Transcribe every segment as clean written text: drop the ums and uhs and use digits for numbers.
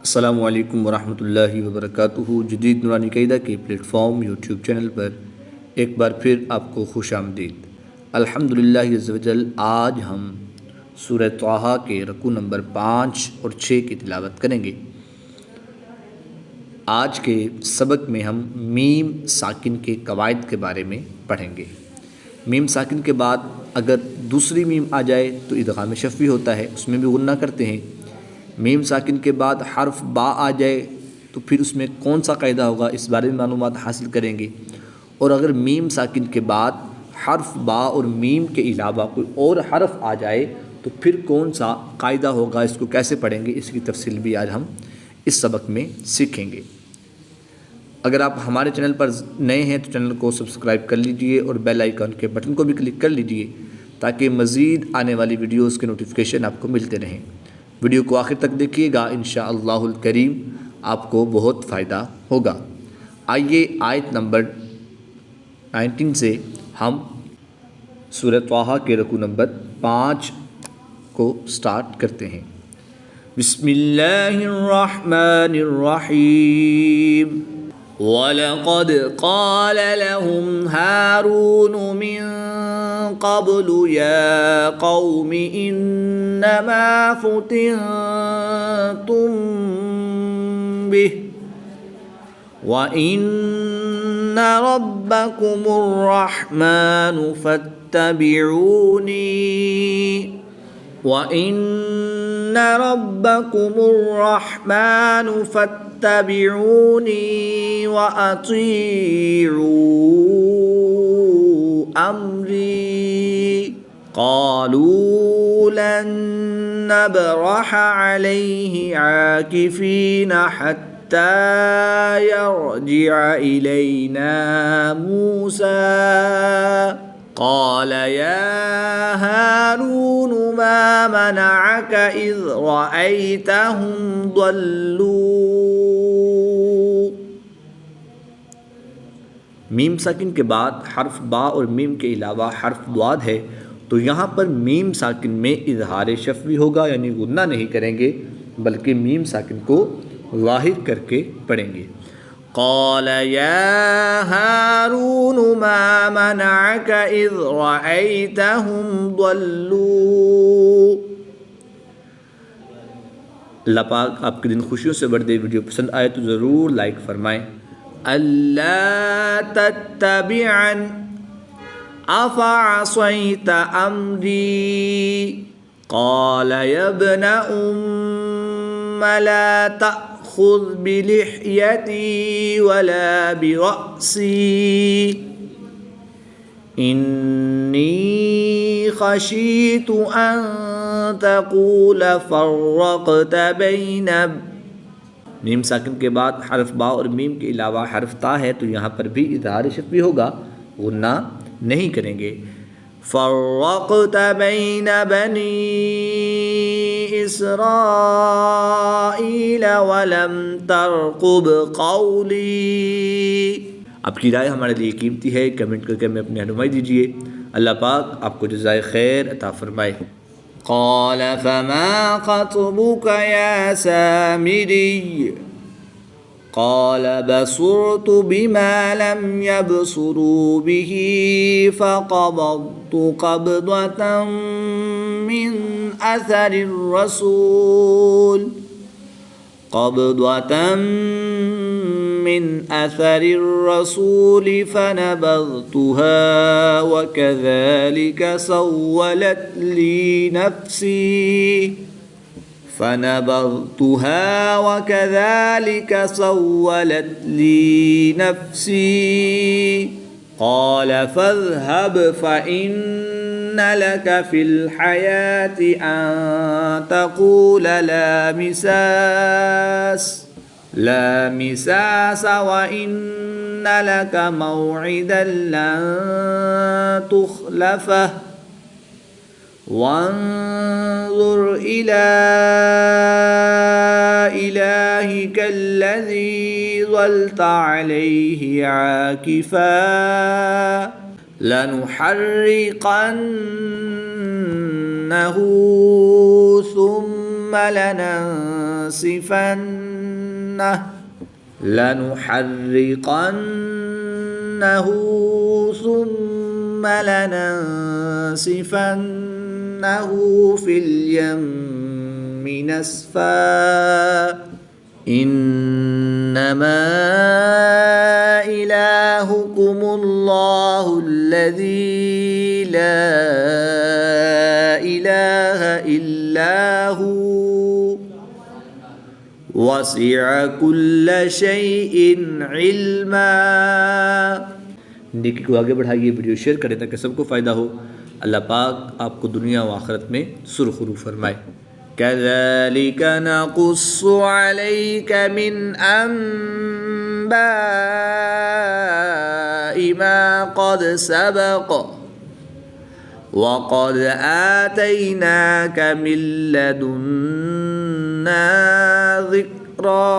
السلام علیکم ورحمۃ اللہ وبرکاتہ۔ جدید نورانی قاعدہ کے پلیٹ فارم یوٹیوب چینل پر ایک بار پھر آپ کو خوش آمدید۔ الحمدللہ عز و جل، آج ہم سورہ طٰہٰ کے رکوع نمبر 5 اور 6 کی تلاوت کریں گے۔ آج کے سبق میں ہم میم ساکن کے قواعد کے بارے میں پڑھیں گے۔ میم ساکن کے بعد اگر دوسری میم آ جائے تو ادغام شفوی ہوتا ہے، اس میں بھی غنہ کرتے ہیں۔ میم ساکن کے بعد حرف با آ جائے تو پھر اس میں کون سا قاعدہ ہوگا، اس بارے میں معلومات حاصل کریں گے۔ اور اگر میم ساکن کے بعد حرف با اور میم کے علاوہ کوئی اور حرف آ جائے تو پھر کون سا قاعدہ ہوگا، اس کو کیسے پڑھیں گے، اس کی تفصیل بھی آج ہم اس سبق میں سیکھیں گے۔ اگر آپ ہمارے چینل پر نئے ہیں تو چینل کو سبسکرائب کر لیجئے اور بیل آئیکن کے بٹن کو بھی کلک کر لیجئے تاکہ مزید آنے والی ویڈیوز کے نوٹیفیکیشن آپ کو ملتے رہیں۔ ویڈیو کو آخر تک دیکھیے گا، انشاءاللہ الکریم آپ کو بہت فائدہ ہوگا۔ آئیے آیت نمبر 19 سے ہم سورہ طٰہٰ کے رکوع نمبر 5 کو سٹارٹ کرتے ہیں۔ بسم اللہ الرحمن الرحیم۔ وَلَقَدْ قَالَ لَهُمْ هَارُونُ مِن قَبْلُ يَا قَوْمِ إِنَّمَا فُتِنْتُمْ بِهِ وَإِنَّ رَبَّكُمُ الرَّحْمَنُ فَاتَّبِعُونِي وَإِنَّ رَبَّكُمُ الرَّحْمَنُ فَاتَّبِعُونِي وَأَطِيعُوا أَمْرِي قَالُوا لَن نَّبْرَحَ عَلَيْهِ عَاكِفِينَ حَتَّى يَرْجِعَ إِلَيْنَا مُوسَىٰ قال يا هارون ما منعك إذ رأيتهم ضلوا۔ میم ساکن کے بعد حرف با اور میم کے علاوہ حرف ضاد ہے تو یہاں پر میم ساکن میں اظہار شفوی ہوگا، یعنی غنہ نہیں کریں گے بلکہ میم ساکن کو ظاہر کر کے پڑھیں گے۔ قال يا هارون ما منعك إذ رأيتهم ضلوا۔ اللہ پاک آپ کے دن خوشیوں سے بڑھ دے۔ ویڈیو پسند آئے تو ضرور لائک فرمائیں۔ أَلَّا تَتَّبِعَنِ أَفَعَصَيْتَ أَمْرِي قال يا ابن أم لا تأخذ بلحيتي ولا برأسي إني خشيت أن تقول فرقت بين۔ میم ساکن کے بعد حرف با اور میم کے علاوہ حرف تا ہے تو یہاں پر بھی اظہار شفوی ہوگا، غنہ نہیں کریں گے۔ فرقت بین بنی اسرائیل ولم ترقب قولی۔ آپ کی رائے ہمارے لیے قیمتی ہے، کمنٹ کر کے ہمیں اپنی رہنمائی دیجیے۔ اللہ پاک آپ کو جزائے خیر عطا فرمائے۔ قال فما خطبك يا سامري قال بصرت بما لم يبصروا به فقبضت قبضة من أثر الرسول فنبذتها وكذلك سولت لي نفسي قال فاذهب فإن لك في الحياة أن تقول لا مساس وإن لك موعدا لن تخلفه وانظر إلى إلهك الذي ظلت عليه عاكفا لنحرقنه ثم لننسفنه لنحرقنه ثم لننسفنه في اليم نسفا إنما إلهكم الله الذي لا إله إلا هو وسع كل شيء علما. نیکی کو آگے بڑھائیے، ویڈیو شیئر کریں تاکہ سب کو فائدہ ہو. اللہ پاک آپ کو دنیا و آخرت میں سرخرو فرمائے. كذلك نقص عليك من أنباء ما قد سبق وقد آتيناك من لدنا ذكرا.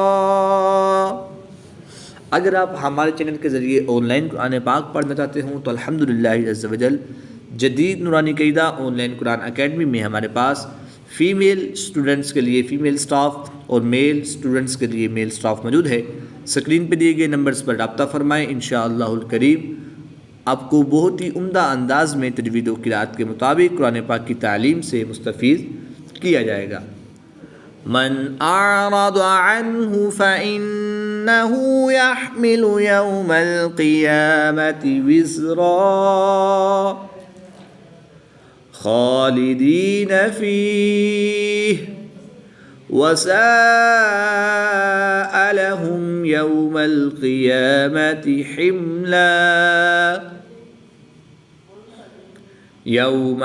اگر آپ ہمارے چینل کے ذریعے آن لائن قرآن پاک پڑھنا چاہتے ہوں تو الحمدللہ عز و جل جدید نورانی قاعدہ آن لائن قرآن اکیڈمی میں ہمارے پاس فیمیل اسٹوڈنٹس کے لیے فیمیل سٹاف اور میل اسٹوڈنٹس کے لیے میل سٹاف موجود ہے. اسکرین پہ دیے گئے نمبرز پر رابطہ فرمائیں. انشاءاللہ الکریم آپ کو بہت ہی عمدہ انداز میں تجوید و قرات کے مطابق قرآن پاک کی تعلیم سے مستفید کیا جائے گا. من اعرض عنه فإنه يحمل يوم القيامة وزرا خالدين فيه وساء لهم يوم القيامة حملا. يوم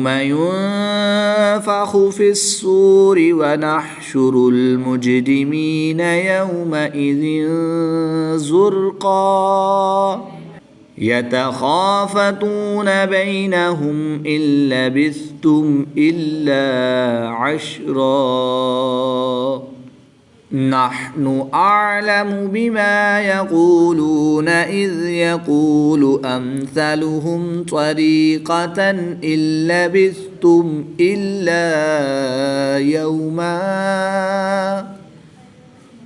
ينفخ في الصور ونحشر المجرمين يومئذ زرقا يتخافتون بينهم إن لبثتم إلا عشرا نحن أعلم بما يقولون إذ يقول أمثلهم طريقة إن لبثتم إلا يوما.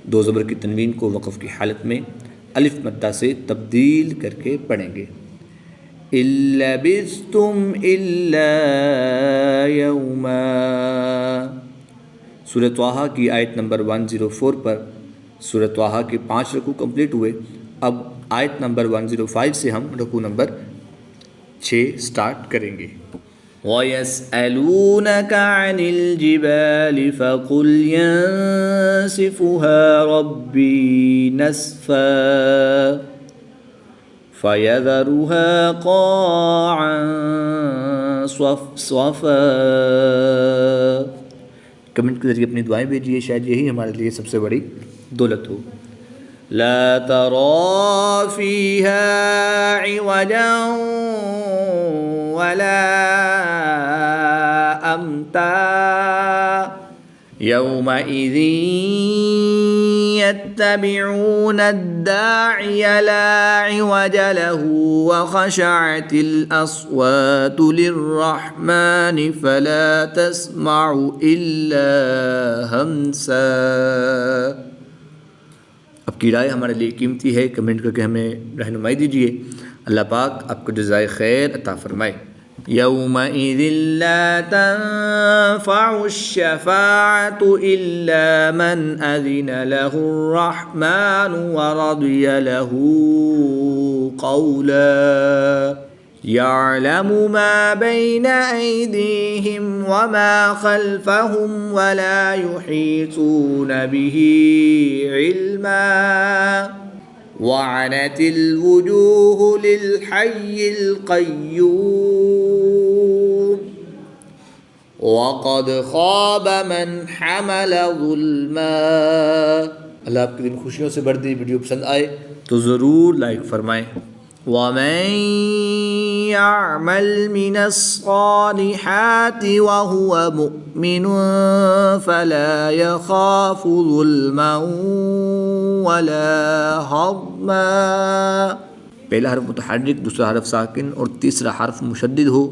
دو زبر کی تنوین کو وقف کی حالت میں الف مدہ سے تبدیل کر کے پڑھیں گے. إن لبثتم إلا يوما. سورہ طٰہٰ کی آیت نمبر 104 پر سورہ طٰہٰ کے 5 رکوع کمپلیٹ ہوئے. اب آیت نمبر 105 سے ہم رکوع نمبر 6 سٹارٹ کریں گے. وَيَسْأَلُونَكَ عَنِ الْجِبَالِ فَقُلْ يَنسِفُهَا رَبِّي نَسْفًا فَيَذَرُهَا قَاعًا صَفْصَفًا. کمنٹ کے ذریعے اپنی دعائیں بھیجیے، شاید یہی ہمارے لیے سب سے بڑی دولت ہو. لا ترى فيها عوجا ولا أمتا يومئذ يتبعون الداعي لا عوج له وخشعت الأصوات للرحمن فلا تسمع إلا همسا. اب کی رائے ہمارے لیے قیمتی ہے، کمنٹ کر کے ہمیں رہنمائی دیجیے. اللہ پاک آپ کو جزائے خیر عطا فرمائے. يومئذ لا تنفع الشفاعة إلا من أذن له الرحمن ورضي له قولا يعلم ما بين أيديهم وما خلفهم ولا يحيطون به علما وعنت الوجوه للحي القيوم وقد خاب من حمل ظلما. اللہ آپ کے دن خوشیوں سے بھر دے. ویڈیو پسند آئے تو ضرور لائک فرمائیں. وَمَن يَعْمَلْ مِنَ الصَّالِحَاتِ وَهُوَ مُؤْمِنٌ فَلَا يَخَافُ ظُلْمًا وَلَا هَضْمًا. پہلا حرف متحرک، دوسرا حرف ساکن اور تیسرا حرف مشدد ہو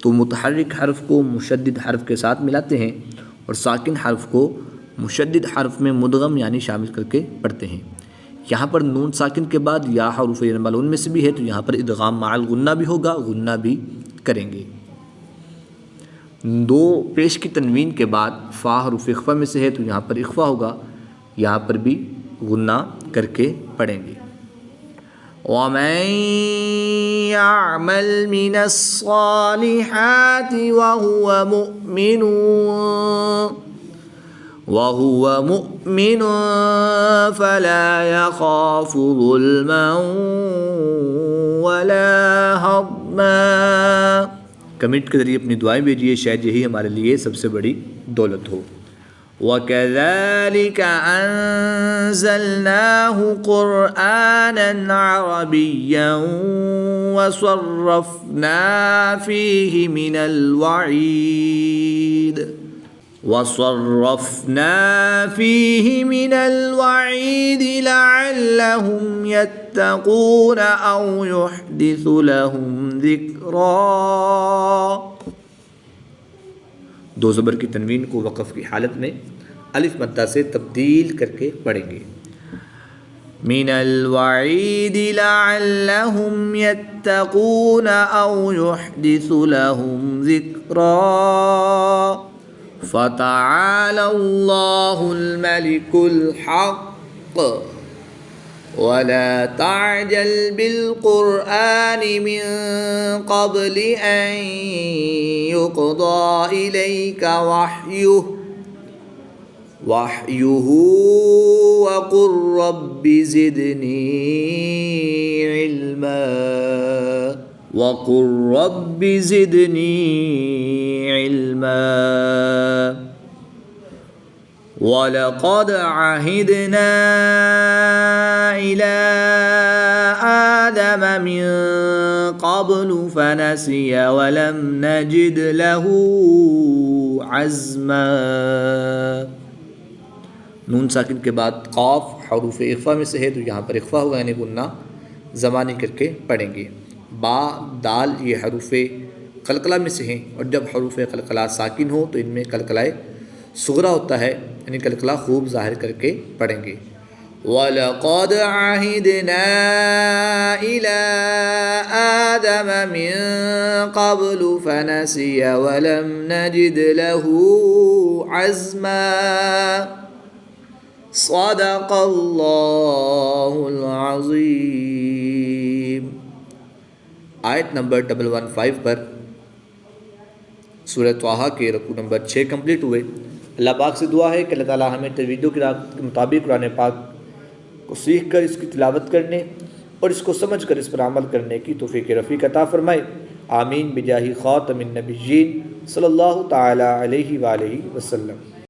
تو متحرک حرف کو مشدد حرف کے ساتھ ملاتے ہیں اور ساکن حرف کو مشدد حرف میں مدغم یعنی شامل کر کے پڑھتے ہیں۔ یہاں پر نون ساکن کے بعد یا حروف جر معلوم میں سے بھی ہے، تو یہاں پر ادغام مع الغنہ بھی ہوگا، غنہ بھی کریں گے۔ دو پیش کی تنوین کے بعد فا حروف اخفا میں سے ہے، تو یہاں پر اخفا ہوگا، یہاں پر بھی غنہ کر کے پڑھیں گے۔ وَمَن يَعْمَلْ مِنَ الصَّالِحَاتِ وَهُوَ مُؤْمِنٌ فَلَا يَخَافُ ظُلْمًا وَلَا هَضْمًا۔ کمنٹ کے ذریعے اپنی دعائیں بھیجیے، شاید یہی ہمارے لیے سب سے بڑی دولت ہو۔ وَكَذَلِكَ أَنزَلْنَاهُ قُرْآنًا عَرَبِيًّا وَصَرَّفْنَا فِيهِ مِنَ الْوَعِيدِ لَعَلَّهُمْ يَتَّقُونَ أَوْ يُحْدِثُ لَهُمْ ذِكْرًا۔ دو زبر کی تنوین کو وقف کی حالت میں الف مدہ سے تبدیل کر کے پڑھیں گے۔ من الوعید لعلهم يتقون او يحدث لهم ذکرا۔ فتعالى الله الملك الحق ولا تعجل بالقرآن من قبل أن يقضى إليك وحيه وقل رب زدني علما وَلَقَدْ عَهِدْنَا إِلَىٰ آدَمَ مِن قَبْلُ فَنَسِيَ وَلَمْ نَجِدْ لَهُ عَزْمًا۔ نون ساکن کے بعد قاف حروف اخفا میں سے ہے، تو یہاں پر اخفا ہوگا یعنی غنہ زمانی کر کے پڑھیں گے۔ با دال یہ حروف قلقلہ میں سے ہیں، اور جب حروف قلقلہ ساکن ہو تو ان میں قلقلہ صغرا ہوتا ہے، یعنی قلقلہ خوب ظاہر کر کے پڑھیں گے۔ وَلَقَدْ عَهِدْنَا إِلَىٰ آدَمَ مِن قَبْلُ فَنَسِيَ وَلَمْ نَجِدْ لَهُ عَزْمًا۔ صدق اللہ العظیم۔ آیت نمبر 115 پر سورہ طٰہٰ کے رکوع نمبر 6 کمپلیٹ ہوئے۔ اللہ پاک سے دعا ہے کہ اللہ تعالیٰ ہمیں تجوید و قراءت کے مطابق قرآن پاک کو سیکھ کر اس کی تلاوت کرنے اور اس کو سمجھ کر اس پر عمل کرنے کی توفیق رفیق عطا فرمائے۔ آمین بجاہ خاتم النبیین صلی اللہ تعالیٰ علیہ وآلہ وسلم۔